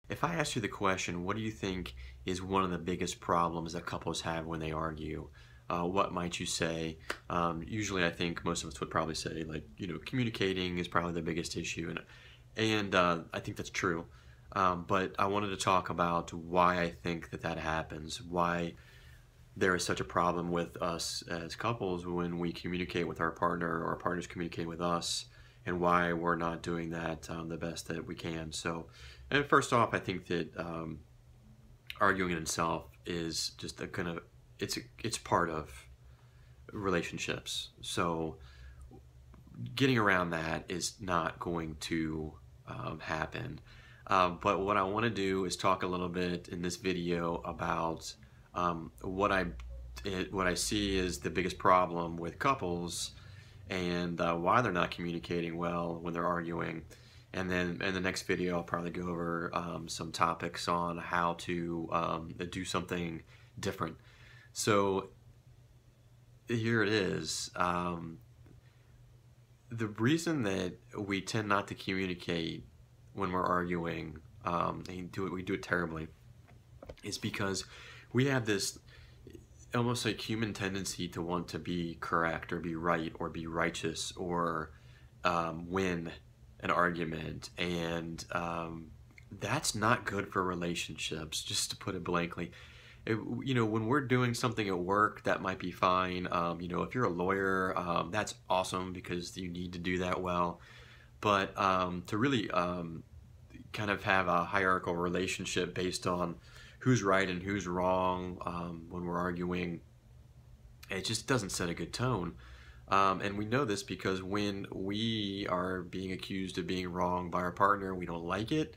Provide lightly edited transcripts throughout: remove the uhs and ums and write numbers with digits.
If I ask you the question, what do you think is one of the biggest problems that couples have when they argue? What might you say? Usually, I think most of us would probably say, like, communicating is probably the biggest issue, and I think that's true. But I wanted to talk about why I think that happens, why there is such a problem with us as couples when we communicate with our partner or our partners communicate with us, and why we're not doing that the best that we can. So, and first off, I think that arguing in itself is just a kind of it's part of relationships. So getting around that is not going to happen. But what I want to do is talk a little bit in this video about what I see is the biggest problem with couples, and why they're not communicating well when they're arguing. And then in the next video, I'll probably go over some topics on how to do something different. So here it is. The reason that we tend not to communicate when we're arguing, and we do it terribly, is because we have this almost like human tendency to want to be correct or be right or be righteous or win an argument, and that's not good for relationships, just to put it blankly. When we're doing something at work, that might be fine. If you're a lawyer, that's awesome because you need to do that well. But to really kind of have a hierarchical relationship based on who's right and who's wrong when we're arguing, it just doesn't set a good tone. And we know this because when we are being accused of being wrong by our partner, we don't like it.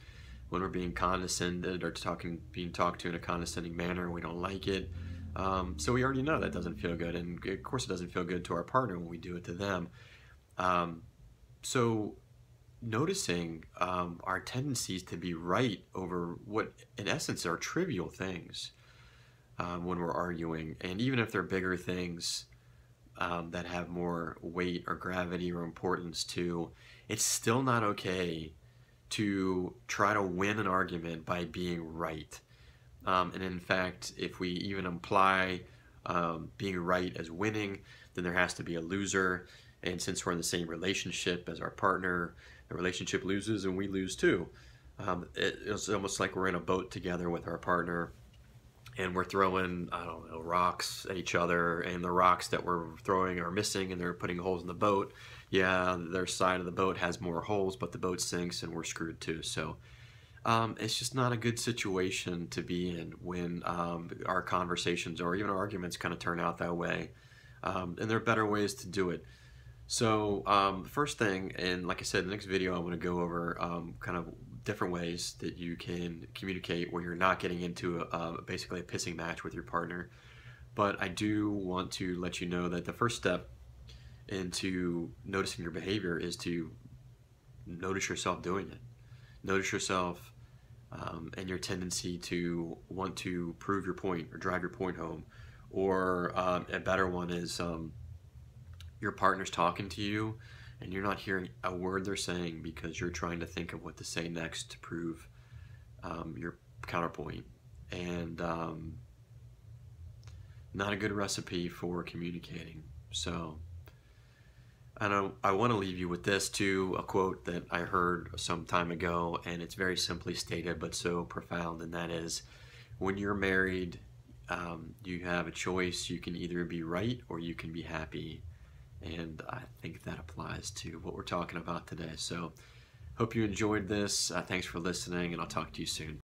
When we're being condescended or being talked to in a condescending manner, we don't like it. So we already know that doesn't feel good, and of course it doesn't feel good to our partner when we do it to them. So noticing our tendencies to be right over what in essence are trivial things when we're arguing, and even if they're bigger things that have more weight or gravity or importance too, it's still not okay to try to win an argument by being right. And in fact, if we even imply being right as winning, then there has to be a loser. And since we're in the same relationship as our partner, the relationship loses and we lose too. It's almost like we're in a boat together with our partner, and we're throwing, I don't know, rocks at each other, and the rocks that we're throwing are missing and they're putting holes in the boat. Yeah, their side of the boat has more holes, but the boat sinks and we're screwed too. So it's just not a good situation to be in when our conversations or even our arguments kind of turn out that way. And there are better ways to do it. So the first thing, and like I said, in the next video I want to go over kind of different ways that you can communicate where you're not getting into basically a pissing match with your partner. But I do want to let you know that the first step into noticing your behavior is to notice yourself doing it. Notice yourself and your tendency to want to prove your point or drive your point home. Or a better one is your partner's talking to you and you're not hearing a word they're saying because you're trying to think of what to say next to prove your counterpoint. And not a good recipe for communicating. So I want to leave you with this too, a quote that I heard some time ago, and it's very simply stated but so profound, and that is, when you're married, you have a choice. You can either be right or you can be happy. And I think that applies to what we're talking about today. So hope you enjoyed this. Thanks for listening, and I'll talk to you soon.